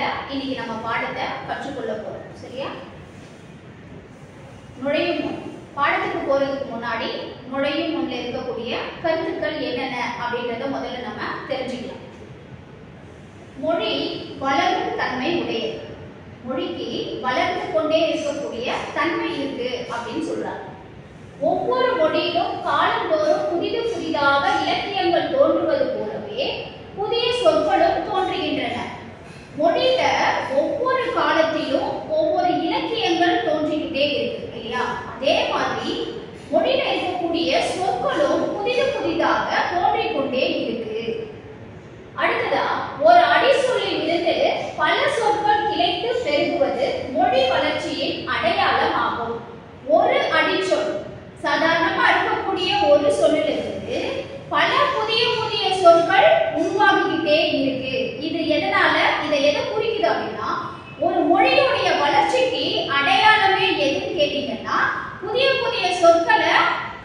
தலைப்புல இன்னைக்கு நம்ம பாடத்தை கற்றுக்கொள்ள போறோம். சரியா? நுழையும் முன் பாடத்துக்கு போறதுக்கு முன்னாடி நுழையும் முன்ல இருக்கக்கூடிய கருத்துக்கள் என்னென்ன அப்படின்றத முதல்ல நம்ம தெரிஞ்சுக்கலாம். மொழி வளரும் தன்மை உடையது. மொழிக்கு வளர்ந்து கொண்டே இருக்கக்கூடிய தன்மை இருக்கு அப்படின்னு சொல்றாங்க. ஒவ்வொரு மொழியிலும் காலந்தோறும் புதிதாக இலக்கியங்கள் தோன்றுவது போலவே புதிய சொற்களும் தோன்றுகின்றன. மொழியில ஒவ்வொரு காலத்திலும் ஒவ்வொரு இலக்கியங்கள் தோன்றிக்கிட்டே இருக்கு இல்லையா? அதே மாதிரி மொழியில இருக்கக்கூடிய சொற்களும் புதிதாக தோன்றிக்கொண்டே இருக்கு. அடுத்ததா, ஒரு அடிச்சொல்லில் இருந்து பல சொற்கள் கிளைத்து பெருகுவது மொழி வளர்ச்சியின் அடையாளம் ஆகும். ஒரு அடிச்சொல் சாதாரணமா இருக்கக்கூடிய ஒரு சொல்லிலிருந்து பல புதிய சொற்கள் உருவாகிக்கிட்டே இருக்கு. இது எதனால, இதை எதை குறிக்குது அப்படின்னா, ஒரு மொழியுடைய வளர்ச்சிக்கு அடையாளமே எதுன்னு கேட்டீங்கன்னா புதிய சொற்களை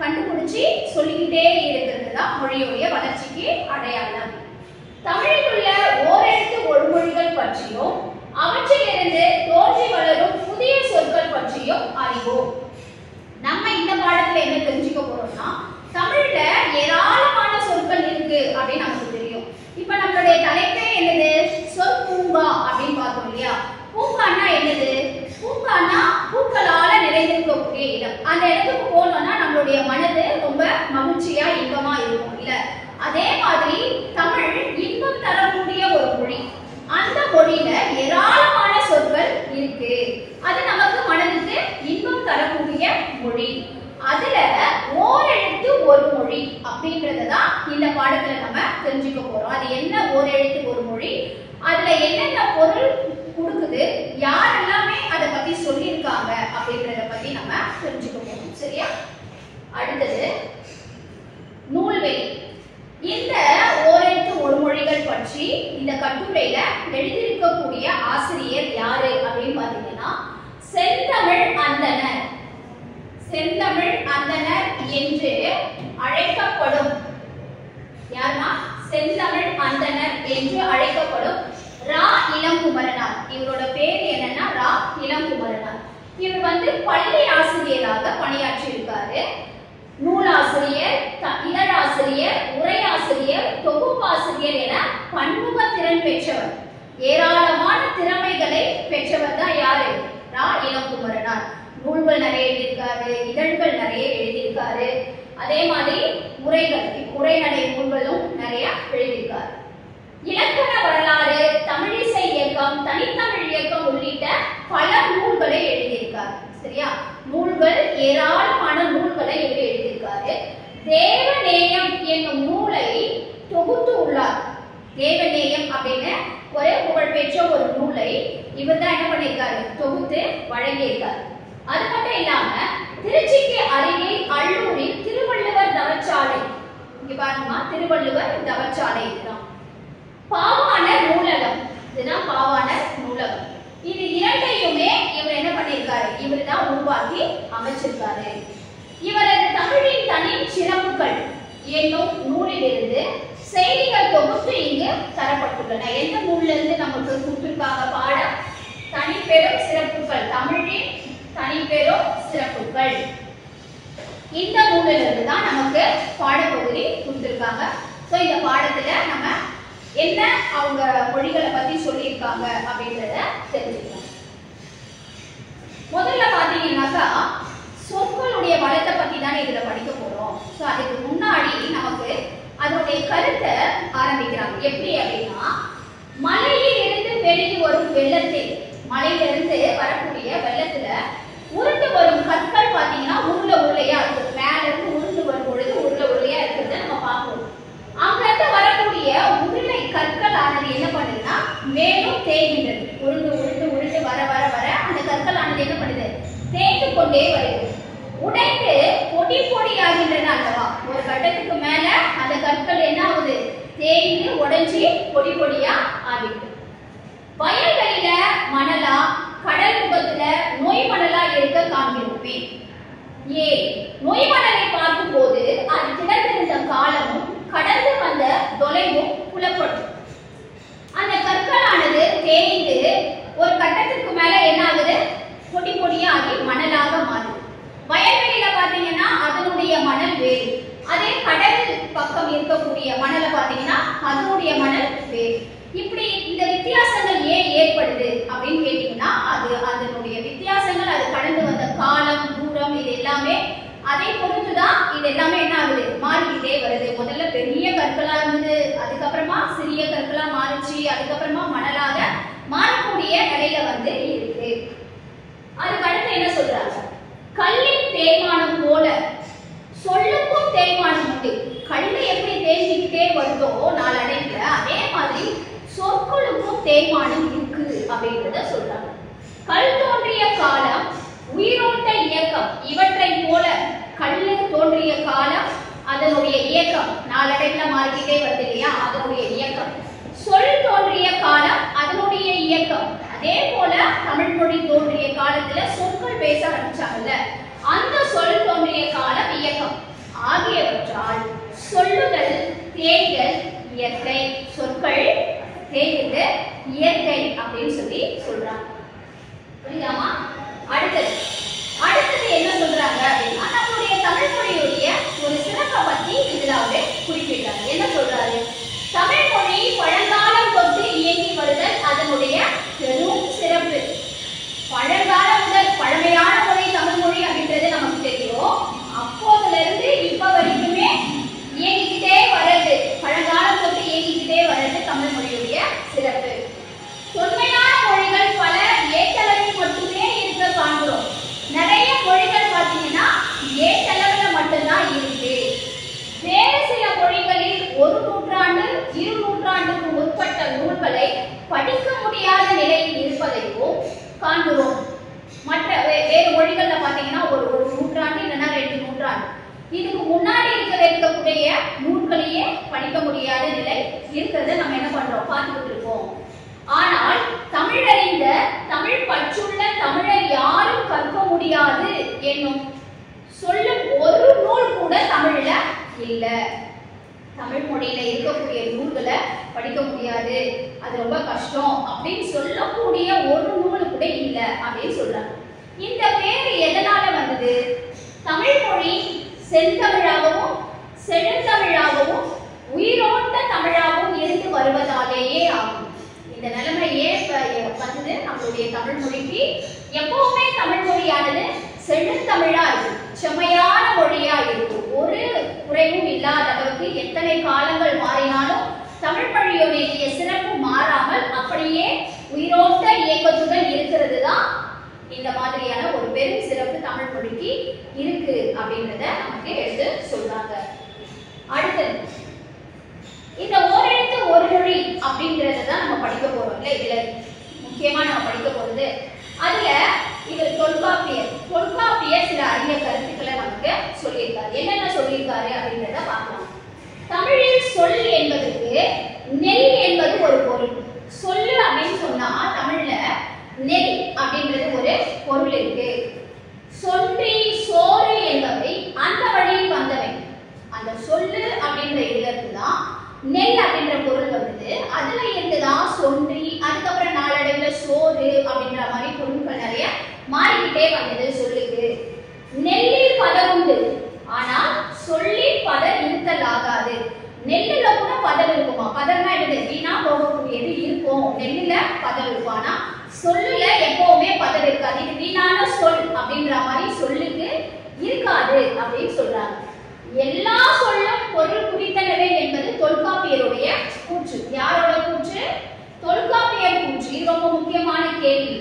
கண்டுபிடிச்சு சொல்லிக்கிட்டே இருக்கிறது தான் மொழியுடைய வளர்ச்சிக்கு அடையாளம். தமிழில் உள்ள ஓரெழுத்து ஒருமொழிகள் பற்றியும் அவற்றிலிருந்து தோன்றி வளரும் புதிய சொற்கள் பற்றியும் அறிவோம். நம்ம இந்த பாடத்துல என்ன தெரிஞ்சுக்க போறோம்னா, தமிழ்ல ஏராளமான சொற்கள் இருக்கு அப்படின்னு நமக்கு தெரியும். இப்ப நம்மளுடைய தலைப்பே என்னது? சொற்பூங்கா அப்படின்னு பார்த்தோம் இல்லையா? பூங்கான்னா என்னது? பூங்கான்னா பூக்களால நிறைந்திருக்கக்கூடிய இடம். அந்த இடத்துக்கு போனோம்னா நம்மளுடைய மனது ரொம்ப மகிழ்ச்சியா இன்பமா இருக்கும் இல்ல? அதே மாதிரி தமிழ் இன்பம் தரக்கூடிய ஒரு மொழி. அந்த மொழியில ஏராளமான சொற்கள் இருக்கு. அது நமக்கு மனதுக்கு இன்பம் தரக்கூடிய மொழி. அதுல ஓரெழுத்து ஒரு மொழி அப்படின்றதான் இந்த பாடத்துல நம்ம தெரிஞ்சுக்க போறோம். அது என்ன ஓரெழுத்து ஒரு மொழி, அதுல என்னென்ன பொருள் கொடுக்குது, யாரெல்லாமே அதை பத்தி சொல்லியிருக்காங்க அப்படின்றத பத்தி நம்ம தெரிஞ்சுக்க போறோம். சரியா? அடுத்தது நூல்வெளி. இந்த ஓரெழுத்து ஒரு மொழிகள் பற்றி இந்த கட்டுரையில எழுதியிருக்கக்கூடிய ஆசிரியர் யாரு அப்படின்னு பாத்தீங்கன்னா செந்தமிழ் அந்தணர். செந்தமிழ் அந்தணர் என்று அழைக்கப்படும் யாருன்னா செந்தமிழ் அந்தணர் என்று அழைக்கப்படும் ரா. இளங்குமரனார். இவரோட பேர் என்னன்னா ரா. இளங்குமரனார். இவர் பள்ளி ஆசிரியராக பணியாற்றி இருக்காரு. நூலாசிரியர், இதழாசிரியர், உரையாசிரியர், தொகுப்பாசிரியர் என பன்முக திறன் பெற்றவர். ஏராளமான திறமைகளை பெற்றவர் தான் யாரு? ரா. இளங்குமரனார். நூல்கள் நிறைய எழுதியிருக்காரு, இதழ்கள் நிறைய எழுதியிருக்காரு. அதே மாதிரி உரைநடை நூல்களும் நிறைய எழுதியிருக்காரு. இலக்கண வரலாறு, தமிழிசை இயக்கம், தனித்தமிழ் இயக்கம் உள்ளிட்ட பல நூல்களை எழுதியிருக்காரு. சரியா? நூல்கள் ஏராளமான நூல்களை எழுதியிருக்காரு. தேவநேயம் என்னும் நூலை தொகுத்து உள்ளார். தேவநேயம் அப்படின்னு ஒரு புகழ்பெற்ற ஒரு நூலை இவர் தான் என்ன பண்ணியிருக்காரு? தொகுத்து வழங்கியிருக்காரு. அது மட்டும் இல்லாம திருச்சிக்கு அருகில் அள்ளூரில் திருவள்ளுவர் தவச்சாலை, இங்க பாருங்கம்மா, திருவள்ளுவர் தவச்சாலை இதுதான். பாவாணர் நூலகம், இதுதான் பாவாணர் நூலகம். இது இரண்டையுமே இவர் என்ன பண்ணியிருக்காரு? இவர் தான் உருவாக்கி அமைச்சிருக்காரு. இவரது தமிழின் தனி சிறப்புகள் என்னும் நூலிலிருந்து செய்திகள் தொகுத்து இங்கு தரப்பட்டுள்ளன. எந்த நூல்ல இருந்து நமக்கு கொடுத்திருக்காங்க பாடம்? தனிப்பெரும் சிறப்புகள், தமிழின் தனிப்பெரும் சிறப்புகள். இந்த நூலிலிருந்து தான் நமக்கு பாடப்பகுதி கொடுத்திருக்காங்க. சோ இந்த பாடத்துல நம்ம என்ன அவங்க மொழிகளை பத்தி சொல்லியிருக்காங்க அப்படின்றத தெரிஞ்சுக்கலாம். முதல்ல பாத்தீங்கன்னாக்கா சொற்களுடைய வளத்தை பத்தி தானே இதுல படிக்க போறோம். சோ அதுக்கு முன்னாடி நமக்கு அதனுடைய கருத்தை ஆரம்பிக்கிறாங்க. எப்படி அப்படின்னா, மலையில் இருந்து பெருகி வரும் வெள்ளத்தில், மலையிலிருந்து வரக்கூடிய வெள்ளத்துல உருண்டு வரும் கற்கள் பாத்தீங்கன்னா உருளையா இருக்கு. மேல இருந்து உருண்டு வரும் பொழுது உருளையா இருக்கிறத நம்ம பார்ப்போம். அங்கிருந்து வரக்கூடிய உருளை கற்கள் ஆனது என்ன பண்ணுதுன்னா மேலும் தேய்கின்றது. உருண்டு வர அந்த கற்கள் ஆனது என்ன பண்ணுது? தேய்ந்து கொண்டே வருகிறது. உடைந்து பொடியாகின்றன அல்லவா? ஒரு கட்டத்துக்கு மேல அந்த கற்கள் என்ன ஆகுது? தேய்ந்து உடைஞ்சி பொடியா ஆகிட்டு. வயல்களில மணலா, கடல் முகத்துல நோய் மணலா இருக்க காண்கிறோமே. நோய் மணலை பார்க்கும் போது அது கிடந்திருந்த காலமும் கடந்து வந்த தொலைவும் புலப்படும். அந்த கற்களானது தேய்ந்து தேய்மானம் இருக்கு அப்படின்றத சொல்றாங்க. கல் தோன்றிய காலம், உயிரோட்ட இயக்கம் இவற்றை போல கல்லு தோன்றிய காலம் அதனுடைய இயக்கம் நாளடைவில் மாறிக்கிட்டே வருது இல்லையா, அதனுடைய இயக்கம். சொல் தோன்றிய காலம் அதனுடைய இயக்கம். அதே போல தமிழ் மொழி தோன்றிய காலத்துல சொற்கள் பேச ஆரம்பிச்சாங்கல்ல, அந்த சொல் தோன்றிய காலம் இயக்கம் ஆகியவற்றால் சொல்லுதல் தேய்தல் இயற்கை. சொற்கள் தேய்வது இயற்கை அப்படின்னு சொல்லி சொல்றாங்க. புரியுதாமா? அடுத்தது என்ன சொல்றாங்க அப்படின்னா, நம்மளுடைய தமிழ் மொழியுடைய ஒரு சிறப்பை பத்தி இதுல அவரு குறிப்பிட்டார். என்ன சொல்றாரு? தமிழ் மொழி பழங்காலம் தொட்டு இயங்கி வருதல் அதனுடைய பெரும் சிறப்பு. பழங்காலம் முதல் பழமையான மொழி தமிழ் மொழி அப்படின்றது நமக்கு தெரியும். அப்போதுல இருந்து இப்ப வரைக்குமே இயங்கிக்கிட்டே வர்றது, பழங்காலம் தொட்டு இயங்கிக்கிட்டே வர்றது தமிழ் மொழியுடைய சிறப்பு. தொன்மையான மொழிகள் பல ஏற்றளவில் மட்டுமே இருக்க காண்கிறோம். நிறைய மொழிகள் பார்த்தீங்கன்னா ஏற்றளவில் மட்டும்தான் இருக்கு. வேறு சில மொழிகளில் ஒரு நூற்றாண்டு 2 நூற்றாண்டுக்கு முற்பட்ட நூல்களை படிக்க முடியாத நிலையில் இருப்பதையும் காண்கிறோம். மற்ற வேறு மொழிகள்ல பாத்தீங்கன்னா ஒரு நூற்றாண்டு இல்லைன்னா 2 நூற்றாண்டு இதுக்கு முன்னாடி இருக்கக்கூடிய நூல்களையே படிக்க முடியாத நிலை இருக்கிறத நம்ம என்ன பண்றோம், பார்த்துக்கிட்டு இருக்கோம். ஆனால் தமிழறிந்த தமிழ் பற்றுள்ள தமிழர் யாரும் கற்க முடியாது என்னும் சொல்லும் ஒரு நூல் கூட தமிழ்ல இல்ல. தமிழ் மொழியில இருக்கக்கூடிய நூல்களை படிக்க முடியாது, அது ரொம்ப கஷ்டம் அப்படின்னு சொல்லக்கூடிய ஒரு நூல் கூட இல்ல அப்படின்னு சொல்றாங்க. இந்த பேரு எதனால வந்தது? தமிழ் மொழி செந்தமிழாகவும் செழுந்தமிழாகவும் உயிரோட்ட தமிழாகவும் இருந்து வருவதாலேயே ஆகும். இந்த நிலைமை ஏன் வந்தது? நம்மளுடைய தமிழ் மொழிக்கு எப்பவுமே தமிழ் மொழியானது செழுந்தமிழா இருக்கும், செம்மையான மொழியா இருக்கும். ஒரு குறைவும் இல்லாத அளவுக்கு எத்தனை காலங்கள் மாறினாலும் தமிழ் மொழியுடைய சிறப்பு மாறாமல் அப்படியே உயிரோட்ட இயக்கத்துடன் இருக்கிறது தான் இந்த மாதிரியான ஒரு பெரும் சிறப்பு தமிழ் மொழிக்கு இருக்கு அப்படின்றத நமக்கு எடுத்து சொல்றாங்க. அடுத்தது இந்த ஓரெழுத்து ஒரு மொழி அப்படிங்கறத தான் நம்ம படிக்க போறோம் இல்ல. இதுல முக்கியமா நம்ம படிக்க போறது அதுல இவர் தொல்காப்பியர் சில அரிய கருத்துக்களை நமக்கு சொல்லியிருக்காரு. என்னென்ன சொல்லியிருக்காரு அப்படின்றத பார்க்கலாம். தமிழில் சொல் என்பதற்கு நெல் என்பது ஒரு பொருள். சொல்லு அப்படின்னு சொன்னா தமிழ்ல நெல் அப்படின்றது ஒரு பொருள் இருக்கு. சொன்றி சோறு என்பவை அந்த வழியில் வந்தவை. அந்த சொல்லு அப்படின்ற இதுல இருந்துதான் நெல் அப்படின்ற பொருள் வந்தது. அதுல இருந்துதான் சொன்றி, அதுக்கப்புறம் நாளடைவில் சோறு அப்படின்ற மாதிரி பொருட்கள் நிறைய மாறிக்கிட்டே வந்தது சொல்லுக்கு. நெல்லில் பதம் உண்டு, ஆனால் சொல்லில் பதம் இருத்தல் ஆகாது. நெல்லுல கூட பதம் இருக்குமா? பதம்னா என்னது? வீணா போகக்கூடியது இருக்கும். நெல்லுல பதம் இருக்கும், ஆனா சொல்லுல எப்பவுமே பதம் இருக்காது. இது வீணான சொல் அப்படின்ற மாதிரி சொல்லுக்கு இருக்காது அப்படின்னு சொல்றாங்க. எல்லா சொல்லும் பொருள் குறித்தனவே என்பது தொல்காப்பியருடைய கூற்று. யாரோட கூற்று? தொல்காப்பியர் கூற்று. இது ரொம்ப முக்கியமான கேள்வி,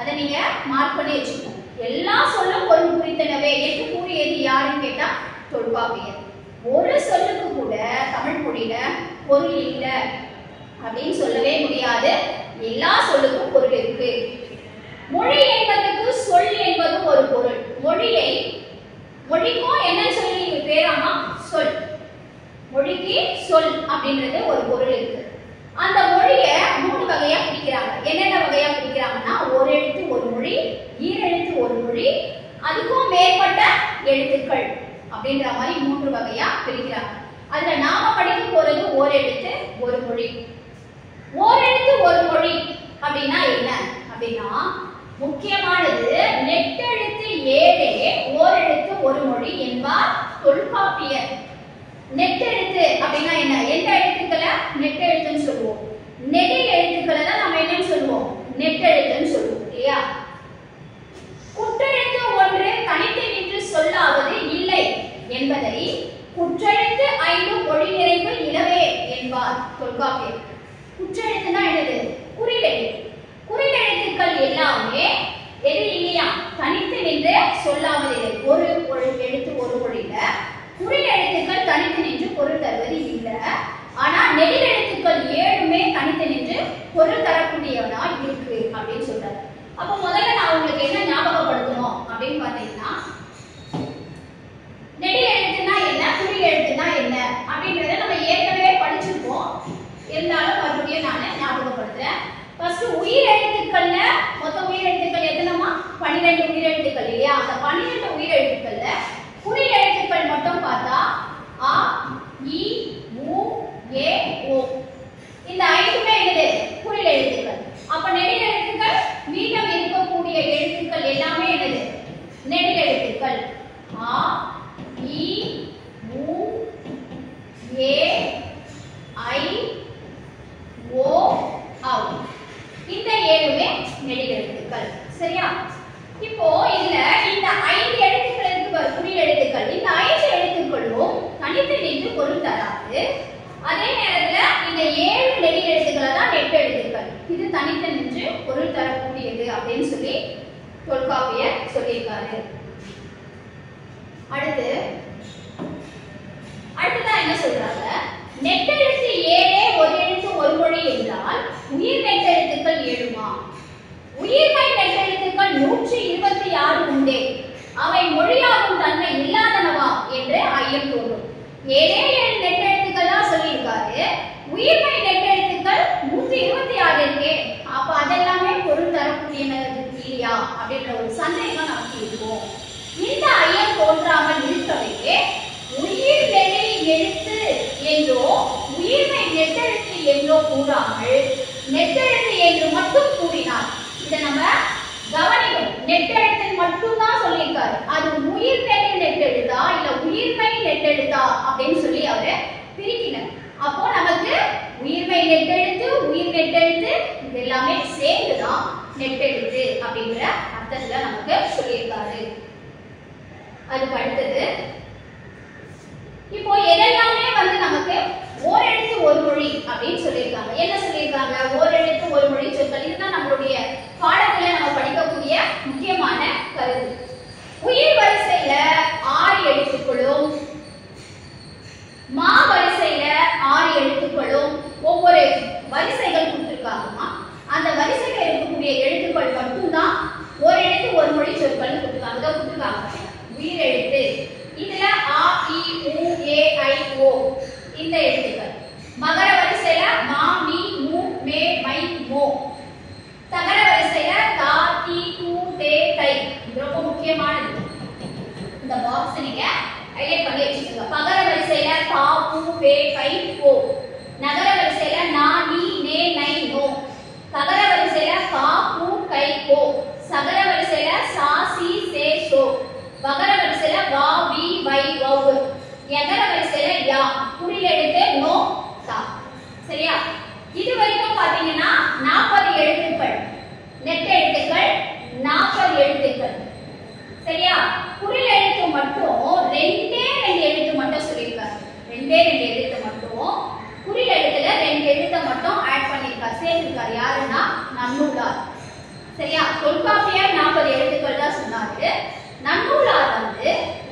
அதை நீங்க மார்க் பண்ணி வச்சுக்கணும். எல்லா சொல்லும் பொருள் குறித்தனவே என்று கூறியது யாருன்னு கேட்டா தொல்காப்பியர். ஒரு சொல்லுக்கு கூட தமிழ் மொழியில பொருள் இல்லை அப்படின்னு சொல்லவே முடியாது. எல்லா சொல்லுக்கும் பொருள் இருக்கு. மொழி என்பதற்கு சொல் என்பது ஒரு பொருள். மொழிக்கும் என்ன சொல்லி பேராமா? சொல். மொழிக்கு சொல் அப்படின்றது ஒரு பொருள் இருக்கு. அந்த மொழிய 3 வகையா பிரிக்கிறாங்க. என்னென்ன வகையா பிரிக்கிறாங்கன்னா, ஒரு எழுத்து ஒரு மொழி, ஈரெழுத்து ஒரு மொழி, அதுக்கும் மேற்பட்ட எழுத்துக்கள் அப்படின்ற மாதிரி 3 வகையா பிரிக்கிறாங்க. அதுல நாம படிக்க போறது ஓரெழுத்து ஒரு மொழி. ஓரெழுத்து ஒரு மொழி அப்படின்னா என்ன அப்படின்னா, முக்கியமானது நெட்டெழுத்து 7 ஓரெழுத்து ஒரு மொழி என்பார் தொல்காப்பியர். நெட்டெழுத்து அப்படின்னா என்ன? எந்த எழுத்துக்களை நெட்டெழுத்துன்னு சொல்லுவோம்? நெடில் எழுத்துக்களை தான் நம்ம என்னன்னு சொல்லுவோம்? நெட்டெழுத்துன்னு சொல்லுவோம் இல்லையா? குற்றெழுத்து ஒன்று தனித்து நின்று சொல்லாவது இல்லை என்பதை குற்றெழுத்து 5 மொழி நிறைவு இலவே என்பார் தொல்காப்பியர். குற்றெழுத்துனா என்னது? குறிலெழுத்து. குறிலெழுத்துக்கள் எல்லாமே எது இல்லையா? தனித்து நின்று சொல்லாவதில்லை. ஒரு எழுத்து ஒரு மொழியில குறில் எழுத்துக்கள் தனித்து நின்று பொருள் தருவது இல்லை. ஆனா நெடில் எழுத்துக்கள் 7மே தனித்து நின்று பொருள் தரக்கூடிய 12 உயிர் எழுத்துக்கள்ல குறில் எழுத்துக்கள் மட்டும் பார்த்தா அ இ உ ஏ ஓ. இந்த ஐந்துமே என்னது? குறில் எழுத்துக்கள். அப்ப நெடில் எழுத்துக்கள் மீதம் இருக்கக்கூடிய எழுத்துக்கள் எல்லாமே என்னது? நெடில் எழுத்துக்கள். அ இ உ ஏ ஐ ஓ ஔ. இந்த ஏழுமே நெடில் எழுத்துக்கள். சரியா? இப்போ இதுல இந்த 5 எழுத்துக்கள் இருக்கு பாரு, குறில் எழுத்துக்கள். இந்த 5 எழுத்துக்களும் தனித்து நின்று பொருள் தராது. அதே நேரத்துல இந்த 7 நெடில் எழுத்துக்களை தான் நெட்டு எழுத்துக்கள். இது தனித்து நின்று பொருள் தரக்கூடியது அப்படின்னு சொல்லி தொல்காப்பியர் சொல்லியிருக்காரு. அடுத்ததா என்ன சொல்றாங்க? நெட்டெழுத்து 7 ஒரு எழுத்து ஒரு மொழி என்றால் உயிர் நெட்டெழுத்துக்கள் 7மா? உயிர்மை நெட்டெழுத்துக்கள் 126 உண்டே, அவை மொழியாகும் தன்மை இல்லாதனவா என்று ஐயம் தோன்றும். 7 நெட்டெழுத்துக்கள் தான் சொல்லியிருக்காரு. உயிர்மை நெட்டெழுத்துக்கள் 126 இருக்கே, அப்ப அதெல்லாமே பொருள் தரக்கூடியது இல்லையா அப்படின்ற ஒரு சந்தேகம் நமக்கு இருக்கும். இந்த ஐயம் தோன்றாமல் இருக்கவே உயிர் நெடில் எழுத்து என்றோ உயிர்மை நெட்டெழுத்து என்றோ கூறாமல் நெட்டெழுத்து என்று மட்டும் கூறினார். இதை நம்ம கவனிக்கணும். நெட்டெழுத்து மட்டும் தான் சொல்லியிருக்காரு. அது உயிர் நெடில் நெட்டெழுத்தா இல்ல உயிர்மை நெட்டெழுத்தா அப்படின்னு சொல்லி அவரு பிரிக்கணும். அப்போ நமக்கு உயிர்மை நெட்டெழுத்து உயிர் நெட்டெழுத்து இது எல்லாமே சேர்ந்துதான் நெட்டெழுத்து அப்படிங்கிற அர்த்தத்துல நமக்கு சொல்லியிருக்காரு. அதுக்கு அடுத்தது இப்போ எதெல்லாமே நமக்கு ஓரெழுத்து ஒரு மொழி அப்படின்னு சொல்லியிருக்காங்க. என்ன சொல்லியிருக்காங்க? ஓரெழுத்து ஒரு மொழி சொற்கள். இதுதான் நம்மளுடைய பாடத்துல நம்ம படிக்கக்கூடிய முக்கியமான கருத்து. உயிர் வரிசையில 6 எழுத்துக்களும் மா வரிசையில 6 எழுத்துக்களும் ஒவ்வொரு வரிசைகள் கொடுத்திருக்காங்கம்மா. அந்த வரிசைகள் இருக்கக்கூடிய எழுத்துக்கள் மட்டும்தான் ஒரு எழுத்து ஒரு மொழி சொற்கள் கொடுத்திருக்காங்க. உயிர் எழுத்து இதுல ஆ இ உ ஏ ஐ ஓ இந்த எழுத்துக்கள். மகர வரிசையில மா மீ மூ மே மை மோ. தகர வரிசையில தா தி து தே தை. இது ரொம்ப முக்கியமானது. இந்த பாக்ஸ் நீங்க ஹைலைட் பண்ணி வச்சுக்கோங்க. பகர வரிசையில தா பூ பே பை போ. நகர வரிசையில நா நீ நே நை நோ. தகர வரிசையில கா பூ கை கோ. சகர வரிசையில சா சி சே சோ. வகர வரிசையில வா வி வை வௌ. யகர வரிசையில யா. குறில் எழுத்து நோ தா. சரியா? இது வரைக்கும் பாத்தீங்கன்னா 40 எழுத்துக்கள். நெட் எழுத்துக்கள் 40 எழுத்துக்கள். சரியா? குறில் எழுத்து மட்டும் ரெண்டே 2 எழுத்து மட்டும் சொல்லியிருக்காரு. ரெண்டே 2 எழுத்து மட்டும் குறில் எழுத்துல 2 எழுத்தை மட்டும் ஆட் பண்ணிருக்காரு, சேர்த்திருக்காரு. யாருன்னா நன்னூலார். சரியா? தொல்காப்பியர் 40 எழுத்துக்கள் தான் சொன்னாரு. நன்னூலார்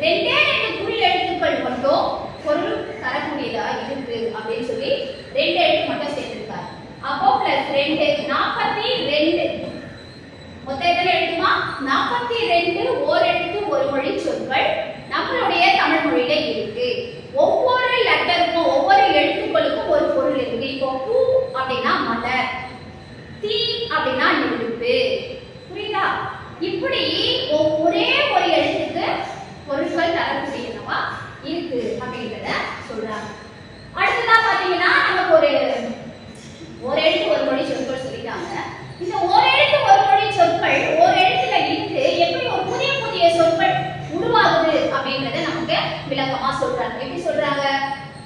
ரெண்டே 2 குறில் எழுத்துக்கள் மட்டும் பொருள் தரக்கூடியதா இருக்கு அப்படின்னு சொல்லி 2 எழுத்து மட்டும் சேர்த்திருக்காரு. அப்போ பிளஸ் 2 42. மொத்தம் எத்தனை எழுத்துமா? 42 ஓரெழுத்து ஒரு மொழி சொற்கள் நம்மளுடைய தமிழ் மொழியில இருக்கு. ஒவ்வொரு லெட்டருக்கும் ஒவ்வொரு எழுத்துக்களுக்கும் ஒரு பொருள் இருக்கு. இப்போ பூ அப்படின்னா மலர், தீ அப்படின்னா நெருப்பு. புரியுதா? இப்படி ஒரே ஒரு எழுத்துக்கு பொருட்கள் தரக்கூடியனவா இருக்கு அப்படின்றத சொல்றாங்க. அடுத்ததா பாத்தீங்கன்னா நமக்கு ஒரு எழுத்து ஒரு மொழி சொற்கள் சொல்லிட்டாங்க. இந்த ஒரு எழுத்து ஒரு மொழி சொற்கள் ஒரு எழுத்துல இருந்து எப்படி ஒரு புதிய புதிய சொற்கள் உருவாகுது அப்படின்றத நமக்கு விளக்கமா சொல்றாங்க. எப்படி சொல்றாங்க?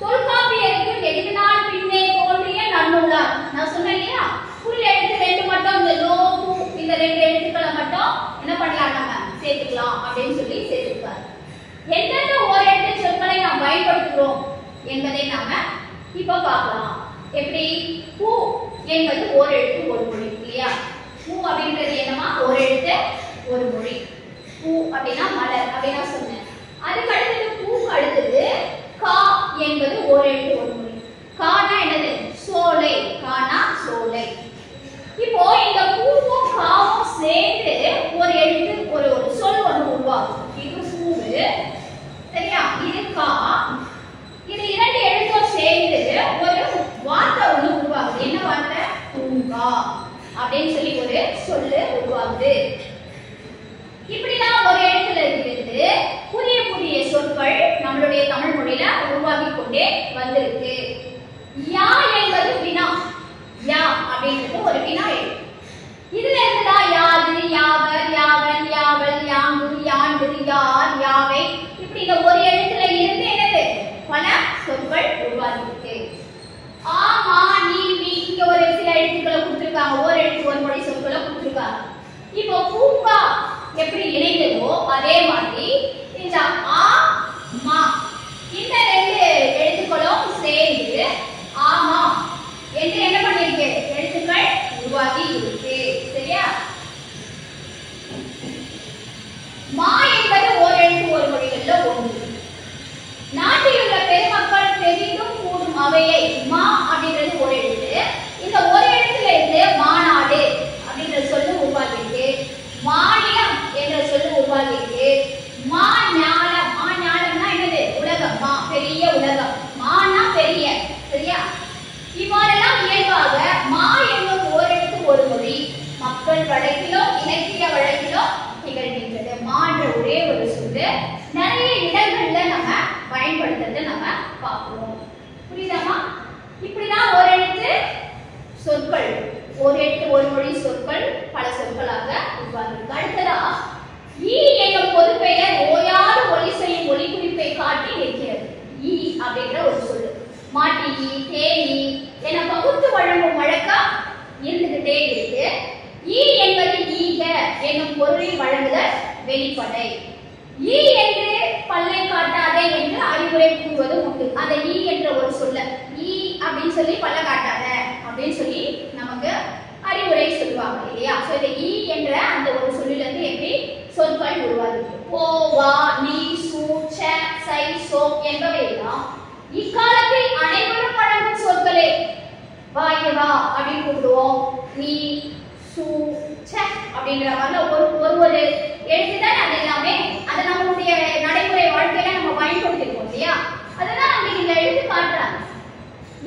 தொல்காப்பியருக்கு நெடுநாள் பின்னே தோன்றிய நன்னூலார். நான் சொன்னேன் இல்லையா, குறில் எழுத்து 2 மட்டும் இந்த லோ பூ இந்த 2 எழுத்துக்களை மட்டும் என்ன பண்ணலாம், நம்ம சேர்த்துக்கலாம் அப்படின்னு சொல்லி சேர்த்துருக்காரு. எந்தெந்த ஒரு எழுத்து சொற்களை நாம் பயன்படுத்துகிறோம் என்பதை நாம இப்ப பார்க்கலாம். எப்படி? பூ என்பது ஒரு எழுத்து ஒரு மொழி இல்லையா? பூ அப்படின்றது என்னமா? ஒரு எழுத்து ஒரு மொழி. பூ அப்படின்னா மலர் அப்படின்னா சொன்னேன். அதுக்கு அடுத்தது பூக்கு அடுத்தது கா என்பது ஒரு எழுத்து ஒரு மொழி. கானா என்னது? சோலை. கானா சோலை. இப்போ இந்த பூவும் காவும் சேர்ந்து ஒரு எழுத்து ஒரு சொல் ஒன்று உருவாகும். இது பூவு. சரியா? இது கா. இது 2 எழுத்தும் சேர்ந்து ஒரு வார்த்தை ஒன்று உருவாகுது. என்ன வார்த்தை? பூங்கா அப்படின்னு சொல்லி ஒரு சொல்லு உருவாகுது. இப்படிதான் ஒரு எழுத்துல இருக்கு. இருந்து புதிய புதிய சொற்கள் நம்மளுடைய தமிழ் மொழியில உருவாகி கொண்டே வந்திருக்கு. யா என்பது வினா. யா அப்படிங்கிறது ஒரு வினா எழுத்து. இதுல இருந்தா யாது, யாவர், யாவன், யாவல், யாங்கு, யாண்டு, யார், யாவை, இப்படி இந்த ஒரு எழுத்துல இருந்து என்னது பல சொற்கள் உருவாகி இருக்கு. ஆ, மா, நீ, மீ, இங்க ஒரு சில எழுத்துக்களை கொடுத்திருக்காங்க. ஒரு எழுத்து ஒரு மொழி சொற்களை கொடுத்திருக்காங்க. இப்போ பூங்கா எப்படி இணைந்ததோ அதே மாதிரி இந்த ஆ, மா இந்த ரெண்டு எழுத்துக்களும் சேர்ந்து ஆமா என்று என்ன பண்ணிருக்கு எழுத்துக்கள் உருவாகி இருக்கு. சரியா? மா என்பது ஓர் எழுத்து ஒரு மொழிகள்ல ஒன்று. நாட்டில் உள்ள பெருமக்கள் பெரிதும் கூடும் அவையை மா அப்படின்றது ஒரு எழுத்து. இந்த ஒரு எழுத்துல இருந்து மாநாடு அப்படின்ற சொல்லு உருவாகிருக்கு. மாநிலம் என்ற சொல்லு உருவாகிருக்கு. மாஞாலம், மாஞாலம்னா என்னது உலகம். மா பெரிய உலகம். மானா பெரிய. சரியா? இவ்வாறெல்லாம் இயல்பாக மா என்னும் ஓரெழுத்து ஒரு மொழி மக்கள் வழக்கிலோ இலக்கிய வழக்கிலோ திகழ்கின்றது. மான்ற ஒரே ஒரு சொல்லு நிறைய இடங்கள்ல நம்ம பயன்படுத்துறத நம்ம பார்க்கிறோம். புரியுதாமா? இப்படிதான் ஒரு எழுத்து சொற்கள், ஒரு எழுத்து ஒரு மொழி சொற்கள் பல சொற்களாக உருவாகிருக்கு. அடுத்ததா ஈ என்னும் பொது பெயர் ஓயாது ஒலி செய்யும் ஒலி குறிப்பை காட்டி நிற்கிறது. ஈ அப்படின்ற ஒரு சொல்லு மாட்டி, தேனி என பகுத்து வழங்கும் வழக்கம் இருந்துகிட்டே இருக்கு. ஈ என்பது ஈக என்னும் பொருளை வழங்குதல் வெளிப்படை. ஈ என்று பல்லை காட்டாதே என்று அறிவுரை கூறுவதும் உண்டு. அந்த ஈ என்ற ஒரு சொல்ல ஈ அப்படின்னு சொல்லி பல்ல காட்டாத அப்படின்னு சொல்லி நமக்கு அறிவுரை சொல்லுவாங்க இல்லையா? சோ இந்த ஈ என்ற அந்த ஒரு சொல்லில இருந்து எப்படி சொற்கள் உருவாகுது. ஓ, வா, நீ, சு, ச, சை, சோ என்பவை எல்லாம் இக்காலத்தில் அனைவரும் வழங்கும் சொற்களே. வா, இங்க வா அப்படின்னு கூப்பிடுவோம். நீ, சு, ச அப்படின்ற மாதிரி ஒரு எழுத்துதான். அது எல்லாமே அதை நம்மளுடைய நடைமுறை வாழ்க்கையில நம்ம பயன்படுத்திருக்கோம் இல்லையா? அதுதான் நமக்கு இந்த எழுத்து காட்டுறாங்க.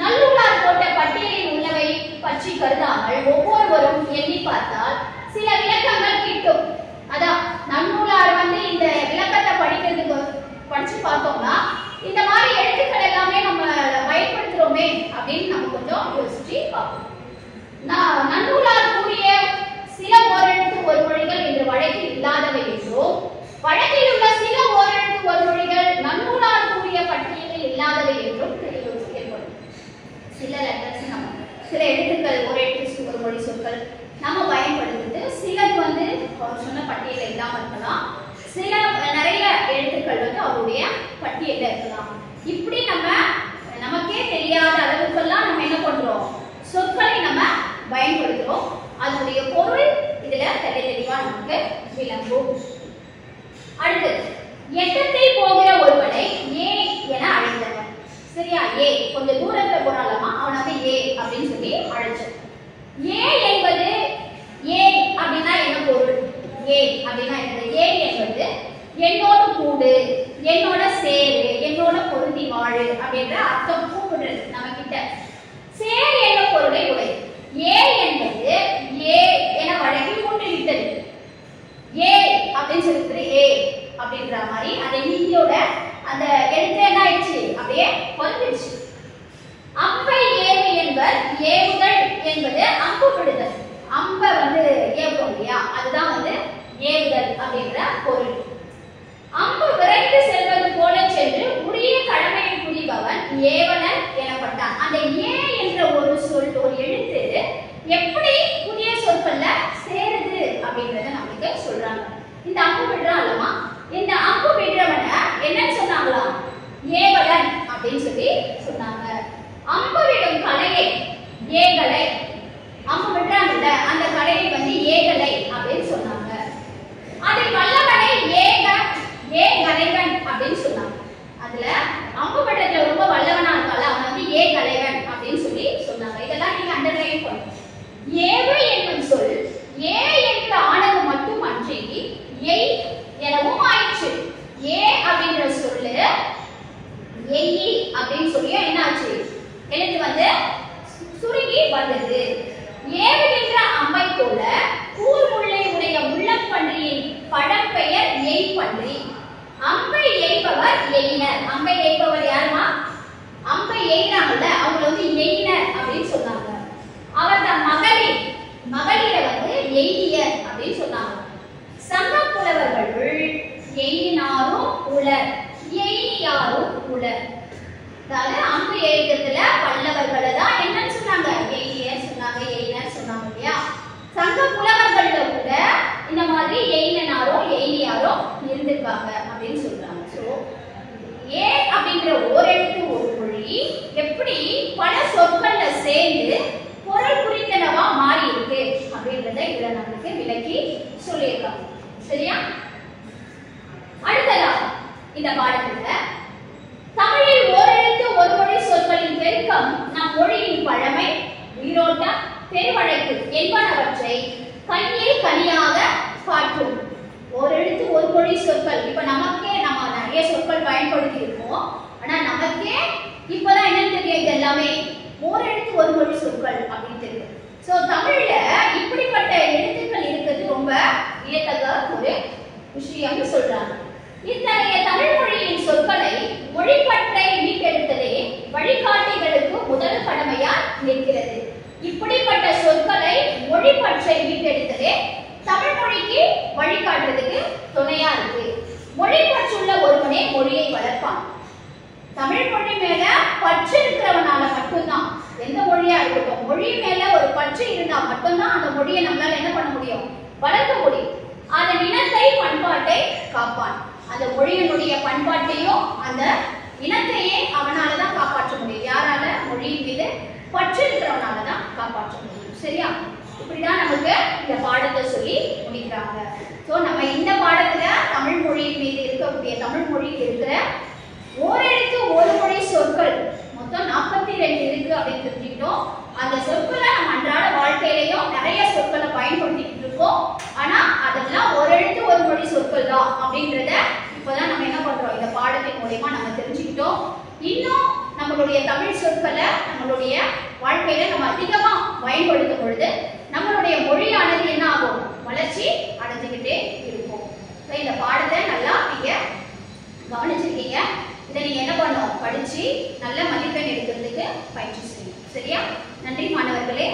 நல்லுள்ளார் போட்ட பட்டியலில் உள்ளவை பற்றி கருதாமல் ஒவ்வொருவரும் எண்ணி பார்த்தால் சில விளக்கங்கள் கிட்டும். அதான் நன்னூலார் இந்த விளக்கத்தை படிச்சு பார்த்தோம்னா இந்த மாதிரி எழுத்துக்கள் எல்லாமே நம்ம பயன்படுத்துறோமே அப்படின்னு நம்ம கொஞ்சம் யோசிச்சு பார்ப்போம். நன்னூலார் கூறிய சில ஓரெழுத்து ஒரு மொழிகள் என்ற வழக்கில் இல்லாதவை என்றும் வழக்கில் உள்ள சில ஓரெழுத்து ஒரு மொழிகள் நன்னூலார் கூறிய பட்டியலில் இல்லாதவை என்றும் ஏற்படும். சில லெட்டர்ஸ் நம்ம சில எழுத்துக்கள் ஒரு எழுத்து ஒரு மொழி சொற்கள் நம்ம பயன்படுத்துறது சிலது அவர் சொன்ன பட்டியலில் இல்லாம இருக்கலாம். சில நிறைய எழுத்துக்கள் அவருடைய பட்டியலில் இருக்கலாம். இப்படி நமக்கே தெரியாத அளவுக்கெல்லாம் நம்ம என்ன பண்றோம் சொற்களை நம்ம பயன்படுத்துறோம். அதனுடைய பொருள் இதுல தெளிவா நமக்கு விளங்கும். அடுத்தது எட்டத்தை போகிற ஒருவனை ஏ என அழைத்தனர். சரியா? ஏ கொஞ்சம் தூரத்துல போறாலமா அவனை ஏ அப்படின்னு சொல்லி அழைச்சோம். ஏ என்பது ஏ அப்படின்னா என்ன பொருள்? ஏ அப்படின்னா என்ன? ஏ என்பது என்னோட கூடு, என்னோட சேரு, என்னோட பொருந்தி வாழு அப்படின்ற அர்த்தம் கூப்பிடுறது நம்ம கிட்ட. சேர் என்ற பொருளை உடை. ஏ என்பது ஏ என வழக்கில் முன்னிட்டது. ஏ அப்படின்னு சொல்லிட்டு ஏ அப்படின்ற மாதிரி அந்த இந்தியோட அந்த எழுத்து என்ன ஆயிடுச்சு அப்படியே வந்துடுச்சு. அம்பை ஏவு என்பர் ஏவுதல் என்பது அம்பு விடுதல். அம்ப ஏவுறோம் இல்லையா? அதுதான் ஏவுதல் அப்படின்ற பொருள். அம்பு விரைந்து செல்வது போல சென்று உரிய கடமையை புரிபவன் ஏவலன் எனப்பட்டான். அந்த ஏ என்ற ஒரு சொல் ஒரு எழுத்து எப்படி புதிய சொற்கள்ல சேருது அப்படின்றத நமக்கு சொல்றாங்க. இந்த அம்பு விடுறான் அல்லமா, இந்த அம்பு விடுறவன என்ன சொன்னாங்களா? ஏவலன் அப்படின்னு சொல்லி சொன்னாங்க. அம்பு விடும் கலையை ஏகலை, அம்பு விடுறாங்கல்ல அந்த கலையை ஏகலை அப்படின்னு சொன்னாங்க. அதில் வல்லவனை எய்தியர் அப்படின்னு சொன்னாங்க. சங்க புலவர்களுள் எய்தினாரும் உளர், எய்தியாரும் உளர். அதாவது அம்பு எழுத்தத்துல பல்லவர்களை தான் என்னன்னு சொன்னாங்க, எய்தியர் சொன்னாங்க, எய்தினர் சொன்னாங்க இல்லையா. சங்க புலவர்கள்ல கூட இந்த மாதிரி எய்தினாரோ எய்தியாரோ இருந்திருக்காங்க அப்படின்னு சொல்றாங்க. ஸோ ஏ அப்படிங்கிற ஓரெழுத்து ஒரு மொழி எப்படி பல சொற்கள்ல சேர்ந்து பொருள் குறித்தனவா மாறி இருக்கு அப்படின்றத இதுல நமக்கு விளக்கி சொல்லியிருக்காங்க. சரியா? அடுத்ததா இந்த பாடத்துல தமிழில் ஓரெழுத்து ஒரு மொழி சொற்களின் பெருக்கம் நம் மொழியின் பழமை, உயிரோட்டம், பெருவழக்கு என்பனவற்றை கையில் கனியாக காட்டும். ஓரெழுத்து ஒரு மொழி சொற்கள் இப்ப நமக்கே நம்ம நிறைய சொற்கள் பயன்படுத்தி இருக்கோம். ஆனா நமக்கே இப்பதான் என்ன தெரியும், இது எல்லாமே ஓரெழுத்து ஒரு மொழி சொற்கள் அப்படின்னு தெரியும். சோ தமிழ்ல இப்படிப்பட்ட எழுத்துக்கள் இருக்கிறது ரொம்ப வியத்தக்க ஒரு விஷயம்னு சொல்றாங்க. இத்தகைய தமிழ் மொழியின் சொற்களை மொழிப்பற்றை மீட்டெடுத்ததே வழிகாட்டிகளுக்கு முதல் கடமையா நிற்கிறது. இப்படிப்பட்ட சொற்களை மொழிப்பற்றை மீட்டெடுத்ததே தமிழ் மொழிக்கு வழிகாட்டுறதுக்கு துணையா இருக்கு. மொழிப்பற்றுள்ள ஒருவனே மொழியை வளர்ப்பான். தமிழ் மொழி மேல பற்று இருக்கிறவனால மட்டும்தான், எந்த மொழியா இருக்கட்டும், மொழி மேல ஒரு பற்று இருந்தா மட்டும்தான் அந்த மொழியை நம்மளால என்ன பண்ண முடியும், வளர்க்க முடியும். அதன் இனத்தை பண்பாட்டை காப்பான். அந்த மொழியினுடைய பண்பாட்டையும் அந்த இனத்தையே அவனாலதான் காப்பாற்ற முடியும். யாரால? மொழியின் மீது பற்று இருக்கிறவனால தான் காப்பாற்ற முடியும். சரியா? இப்படிதான் நமக்கு இந்த பாடத்தை சொல்லி முடிக்கிறாங்க. சோ நம்ம இந்த பாடத்துல தமிழ் மொழியின் மீது இருக்கக்கூடிய, தமிழ் மொழியில் இருக்கிற ஓரெழுத்து ஒரு மொழி சொற்கள் மொத்தம் 42 இருக்கு அப்படின்னு தெரிஞ்சுக்கிட்டோம். அந்த சொற்களை நம்ம அன்றாட வாழ்க்கையிலையும் நிறைய சொற்களை பயன்படுத்திட்டு இருக்கோம். ஆனா அதெல்லாம் ஓரெழுத்து ஒரு மொழி சொற்கள் தான் அப்படின்றத இப்பதான் நம்ம என்ன பண்றோம், இந்த பாடத்தின் மூலமா நம்ம தெரிஞ்சுக்கிட்டோம். இன்னும் நம்மளுடைய தமிழ் சொற்களை நம்மளுடைய வாழ்க்கையில நம்ம அதிகமா பயன்படுத்தும் பொழுது நம்மளுடைய மொழியானது என்ன ஆகும், வளர்ச்சி அடைஞ்சுக்கிட்டே இருக்கும். இந்த பாடத்தை நல்லா நீங்க கவனிச்சிருக்கீங்க. இதை நீங்க என்ன பண்ணணும், படிச்சு நல்ல மதிப்பெண் எடுக்கிறதுக்கு பயிற்சி செய்யணும். சரியா? நன்றி மாணவர்களே.